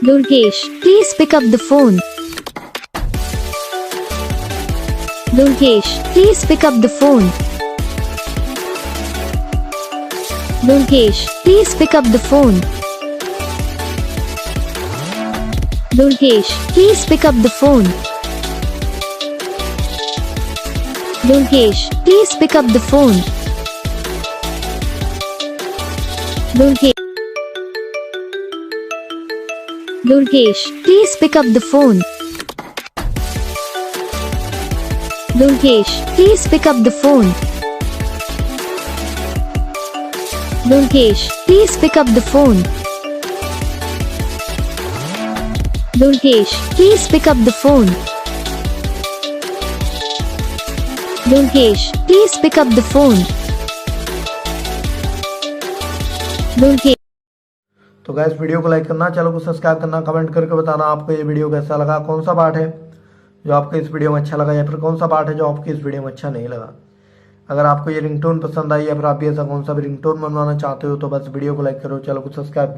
Durgesh, please pick up the phone. Durgesh, please pick up the phone. Durgesh, please pick up the phone. Durgesh, please pick up the phone. Durgesh, please pick up the phone. Durgesh, please pick up the phone. Durgesh, please pick up the phone. Durgesh, please pick up the phone. Durgesh, please pick up the phone. Durgesh, please pick up the phone. Durgesh. तो guys video को like करना, channel को subscribe करना, comment करके बताना आपको ये video कैसा लगा, कौन सा पार्ट है जो आपको इस वीडियो में अच्छा लगा या फिर कौन सा पार्ट है जो आपको इस वीडियो में अच्छा नहीं लगा। अगर आपको ये रिंगटोन पसंद आई या फिर आप भी ऐसा कौन सा भी रिंगटोन बनवाना चाहते हो तो बस वीडियो को लाइक करो, चैनल को सब्सक्राइब करो।